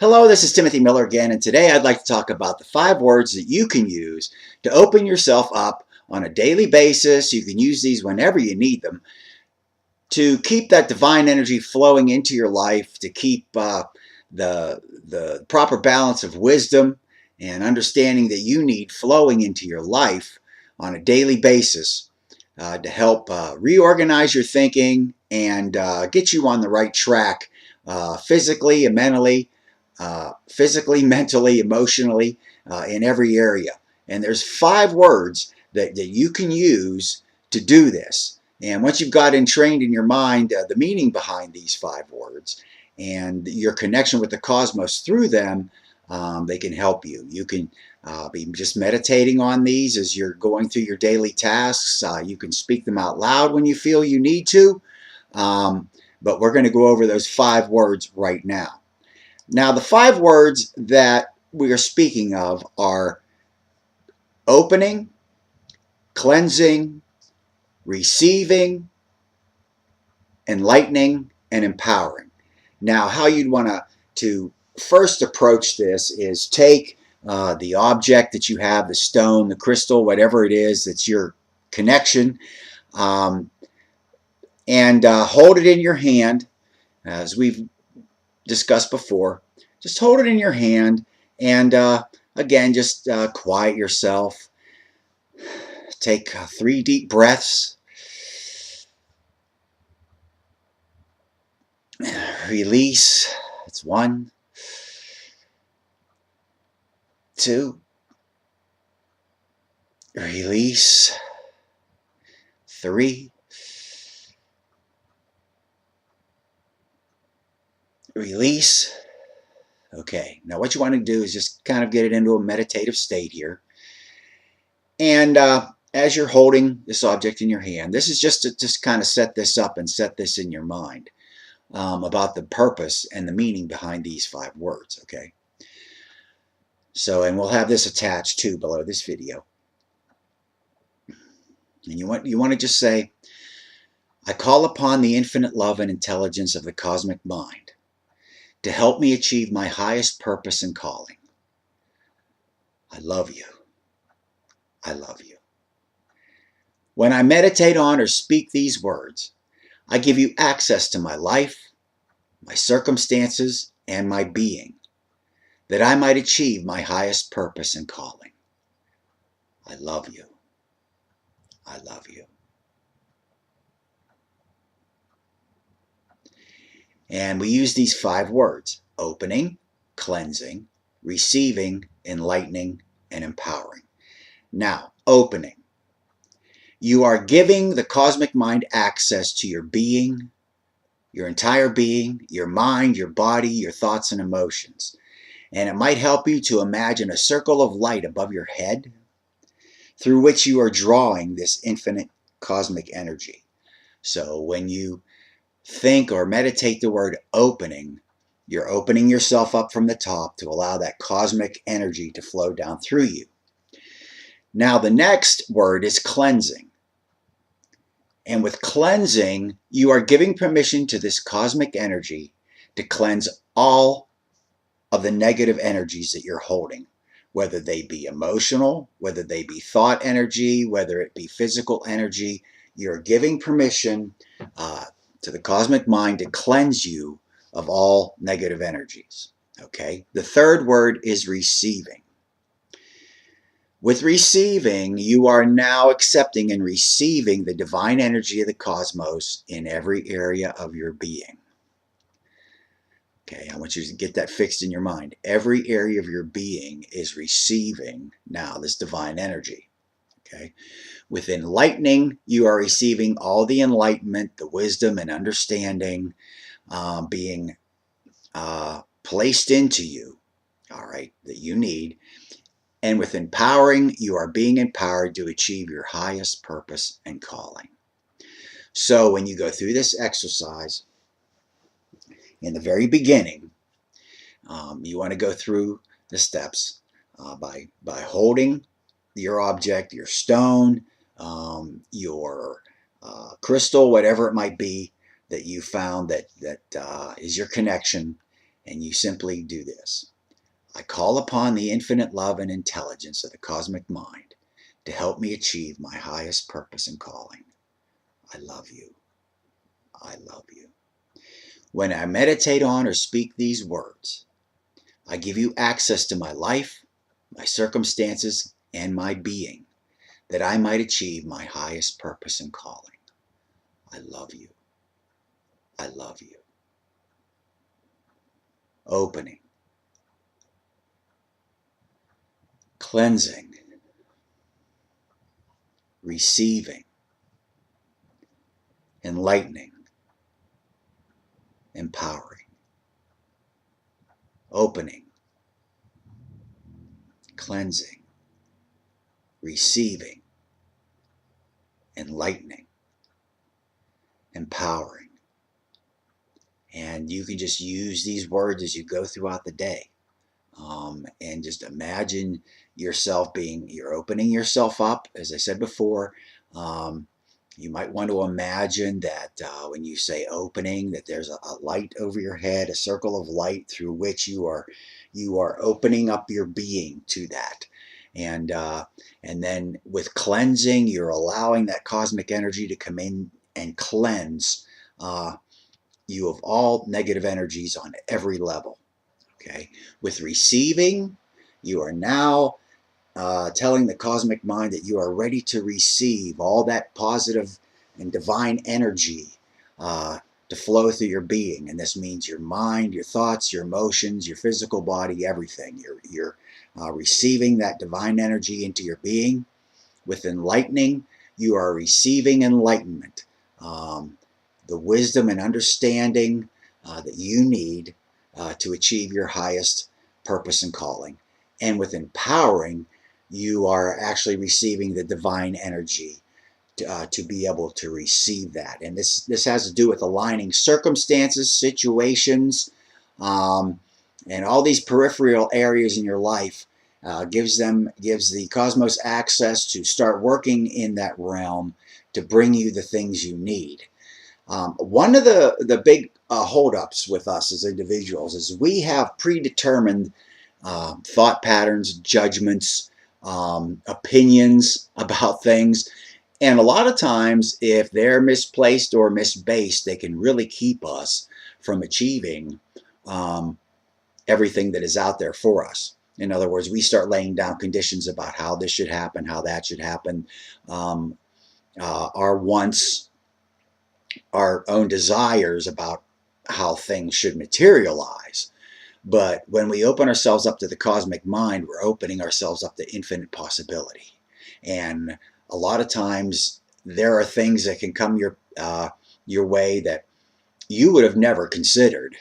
Hello, this is Timothy Miller again, and today I'd like to talk about the 5 words that you can use to open yourself up on a daily basis. You can use these whenever you need them to keep that divine energy flowing into your life, to keep the proper balance of wisdom and understanding that you need flowing into your life on a daily basis to help reorganize your thinking and get you on the right track physically and mentally, mentally, emotionally, in every area. And there's 5 words that you can use to do this. And once you've got trained in your mind the meaning behind these 5 words and your connection with the cosmos through them, they can help you. You can be just meditating on these as you're going through your daily tasks. You can speak them out loud when you feel you need to. But we're going to go over those 5 words right now. Now, the 5 words that we are speaking of are opening, cleansing, receiving, enlightening, and empowering. Now, how you'd want to first approach this is take the object that you have, the stone, the crystal, whatever it is that's your connection, and hold it in your hand, as we've discussed before. Just hold it in your hand and again, just quiet yourself. Take 3 deep breaths. Release. It's 1, 2. Release. 3. Release. Okay, now what you want to do is just kind of get it into a meditative state here. And as you're holding this object in your hand, this is just to just kind of set this up and set this in your mind about the purpose and the meaning behind these 5 words, okay? So, and we'll have this attached too below this video. And you want to just say, I call upon the infinite love and intelligence of the cosmic mind to help me achieve my highest purpose and calling. I love you. I love you. When I meditate on or speak these words, I give you access to my life, my circumstances, and my being, that I might achieve my highest purpose and calling. I love you. I love you. And we use these 5 words: opening, cleansing, receiving, enlightening, and empowering. Now, opening. You are giving the cosmic mind access to your being, your entire being, your mind, your body, your thoughts and emotions. And it might help you to imagine a circle of light above your head through which you are drawing this infinite cosmic energy. So when you think or meditate the word opening, you're opening yourself up from the top to allow that cosmic energy to flow down through you. Now, the next word is cleansing. And with cleansing, you are giving permission to this cosmic energy to cleanse all of the negative energies that you're holding, whether they be emotional, whether they be thought energy, whether it be physical energy. You're giving permission to the cosmic mind to cleanse you of all negative energies. Okay? The third word is receiving. With receiving, you are now accepting and receiving the divine energy of the cosmos in every area of your being. Okay, I want you to get that fixed in your mind. Every area of your being is receiving now this divine energy. Okay? With enlightening, you are receiving all the enlightenment, the wisdom and understanding being placed into you, all right, that you need. And with empowering, you are being empowered to achieve your highest purpose and calling. So when you go through this exercise, in the very beginning, you want to go through the steps by holding your object, your stone, your crystal, whatever it might be that you found that is your connection, And you simply do this. I call upon the infinite love and intelligence of the cosmic mind to help me achieve my highest purpose and calling. I love you. I love you. When I meditate on or speak these words, I give you access to my life, my circumstances, and my being, that I might achieve my highest purpose and calling. I love you. I love you. Opening. Cleansing. Receiving. Enlightening. Empowering. Opening. Cleansing. Receiving. Enlightening. Empowering. And you can just use these words as you go throughout the day. And just imagine yourself you're opening yourself up, as I said before. You might want to imagine that when you say opening, that there's a light over your head, a circle of light through which you are opening up your being to that. And then with cleansing, you're allowing that cosmic energy to come in and cleanse you of all negative energies on every level. Okay. With receiving, you are now telling the cosmic mind that you are ready to receive all that positive and divine energy to flow through your being. And this means your mind, your thoughts, your emotions, your physical body, everything. You're receiving that divine energy into your being. With enlightening, you are receiving enlightenment, the wisdom and understanding that you need to achieve your highest purpose and calling. And with empowering, you are actually receiving the divine energy to be able to receive that. And this has to do with aligning circumstances, situations, and all these peripheral areas in your life. Gives the cosmos access to start working in that realm to bring you the things you need. One of the big holdups with us as individuals is we have predetermined thought patterns, judgments, opinions about things. And a lot of times, if they're misplaced or misbased, they can really keep us from achieving everything that is out there for us. In other words, we start laying down conditions about how this should happen, how that should happen, our wants, our own desires about how things should materialize. But when we open ourselves up to the cosmic mind, we're opening ourselves up to infinite possibility. And a lot of times there are things that can come your way that you would have never considered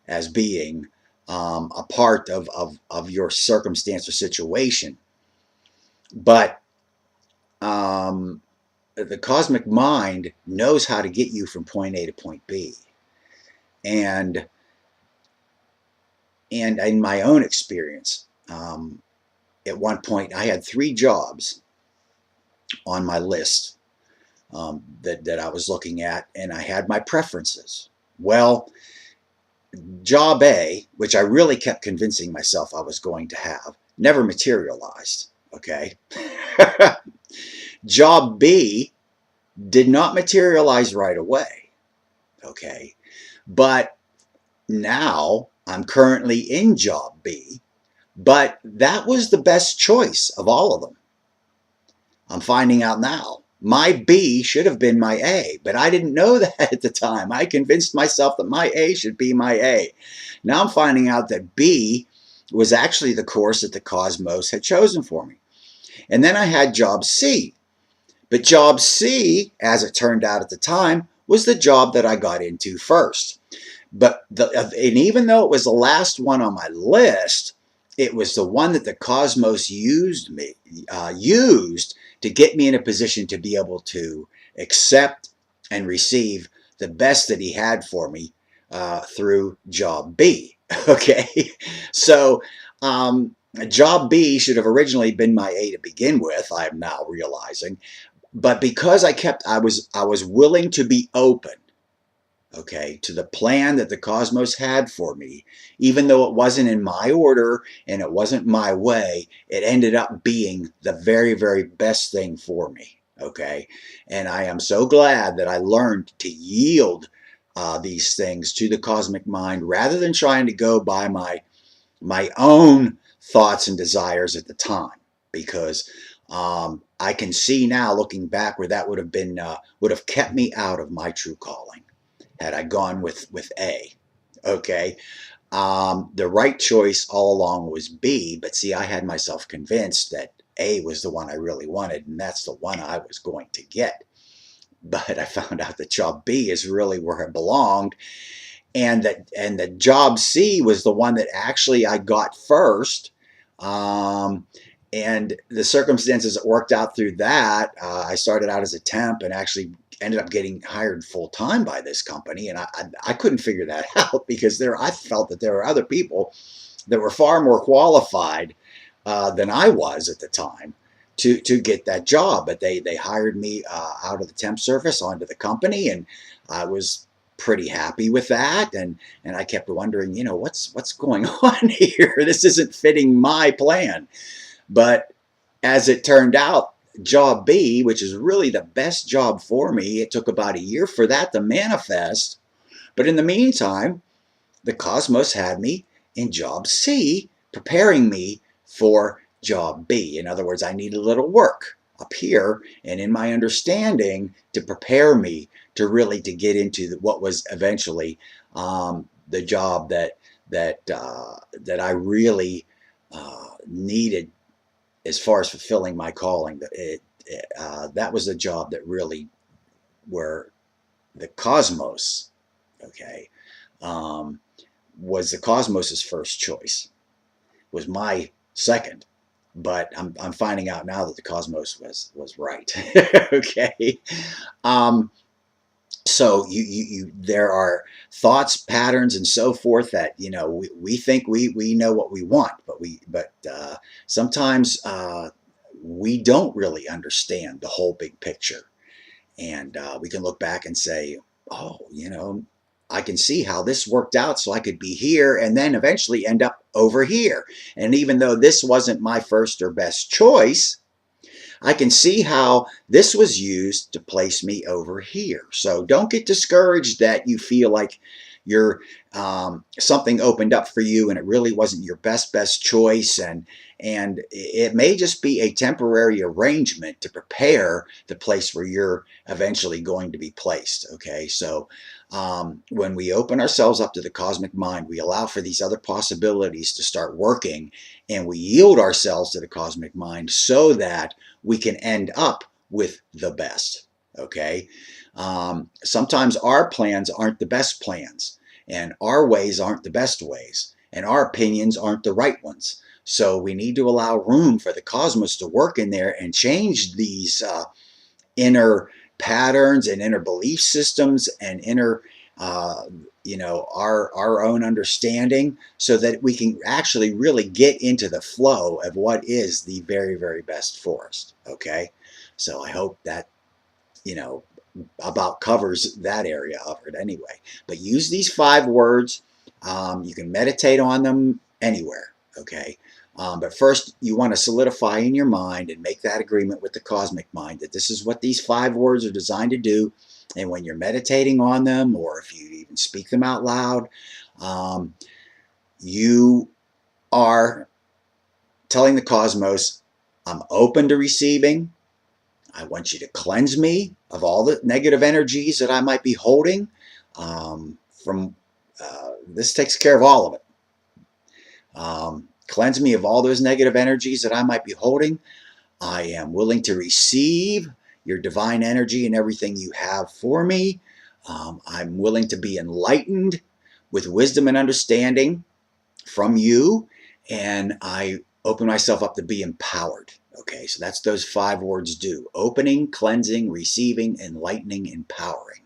as being a part of your circumstance or situation. But the cosmic mind knows how to get you from point A to point B. And in my own experience, at one point I had 3 jobs on my list that I was looking at, and I had my preferences. Well, job A, which I really kept convincing myself I was going to have, never materialized. Okay. Job B did not materialize right away. Okay. But now I'm currently in job B, but that was the best choice of all of them. I'm finding out now. My B should have been my A, but I didn't know that at the time. I convinced myself that my A should be my A. Now I'm finding out that B was actually the course that the cosmos had chosen for me. And then I had job C. But job C, as it turned out at the time, was the job that I got into first. And even though it was the last one on my list, it was the one that the cosmos used to get me in a position to be able to accept and receive the best that he had for me through job B. Okay, so job B should have originally been my A to begin with, I am now realizing. But because I was willing to be open, okay, to the plan that the cosmos had for me. Even though it wasn't in my order and it wasn't my way, it ended up being the very, very best thing for me, okay? And I am so glad that I learned to yield these things to the cosmic mind rather than trying to go by my own thoughts and desires at the time, because I can see now, looking back, where that would have kept me out of my true calling had I gone with A. Okay, the right choice all along was B, but see, I had myself convinced that A was the one I really wanted, and that's the one I was going to get. But I found out that job B is really where I belonged, and the job C was the one that actually I got first. Um, and the circumstances that worked out through that, I started out as a temp and actually ended up getting hired full time by this company, and I couldn't figure that out because I felt that there were other people that were far more qualified than I was at the time to get that job. But they hired me out of the temp service onto the company, and I was pretty happy with that. And I kept wondering, what's going on here? This isn't fitting my plan. But as it turned out, job B, which is really the best job for me, it took about a year for that to manifest. But in the meantime, the cosmos had me in job C, preparing me for job B. In other words, I needed a little work up here and in my understanding to prepare me to get into what was eventually the job that I really needed as far as fulfilling my calling. That was the job that really, where the cosmos, okay, um, was the cosmos's first choice, was my second. But I'm finding out now that the cosmos was right. Okay. Um, so there are thoughts, patterns, and so forth that we think we know what we want, but sometimes we don't really understand the whole big picture, and we can look back and say, oh, I can see how this worked out so I could be here and then eventually end up over here. And even though this wasn't my first or best choice, I can see how this was used to place me over here. So don't get discouraged that you feel like you're something opened up for you and it really wasn't your best choice, and it may just be a temporary arrangement to prepare the place where you're eventually going to be placed. Okay, so when we open ourselves up to the cosmic mind, we allow for these other possibilities to start working, and we yield ourselves to the cosmic mind so that we can end up with the best. Okay, sometimes our plans aren't the best plans, and our ways aren't the best ways, and our opinions aren't the right ones. So we need to allow room for the cosmos to work in there and change these inner patterns and inner belief systems and inner our own understanding, so that we can actually really get into the flow of what is the very, very best for us. Okay, so I hope that about covers that area of it anyway. But use these 5 words. You can meditate on them anywhere. Okay, but first you want to solidify in your mind and make that agreement with the cosmic mind that this is what these 5 words are designed to do. And when you're meditating on them, or if you even speak them out loud, you are telling the cosmos, I'm open to receiving. I want you to cleanse me of all the negative energies that I might be holding. This takes care of all of it. Cleanse me of all those negative energies that I might be holding. I am willing to receive your divine energy and everything you have for me. I'm willing to be enlightened with wisdom and understanding from you, and I open myself up to be empowered. Okay, so that's those 5 words do: opening, cleansing, receiving, enlightening, empowering.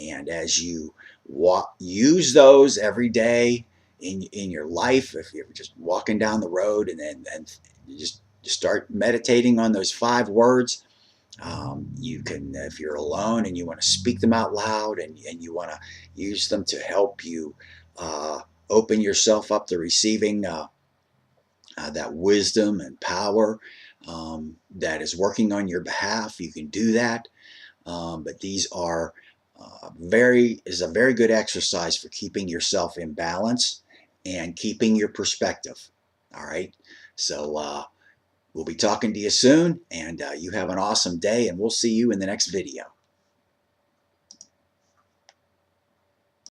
And as you use those every day in your life, if you're just walking down the road and then you just start meditating on those 5 words, You can, if you're alone and you want to speak them out loud, and you want to use them to help you open yourself up to receiving that wisdom and power that is working on your behalf, you can do that. But these are is a very good exercise for keeping yourself in balance and keeping your perspective. All right. So we'll be talking to you soon, and you have an awesome day, and we'll see you in the next video.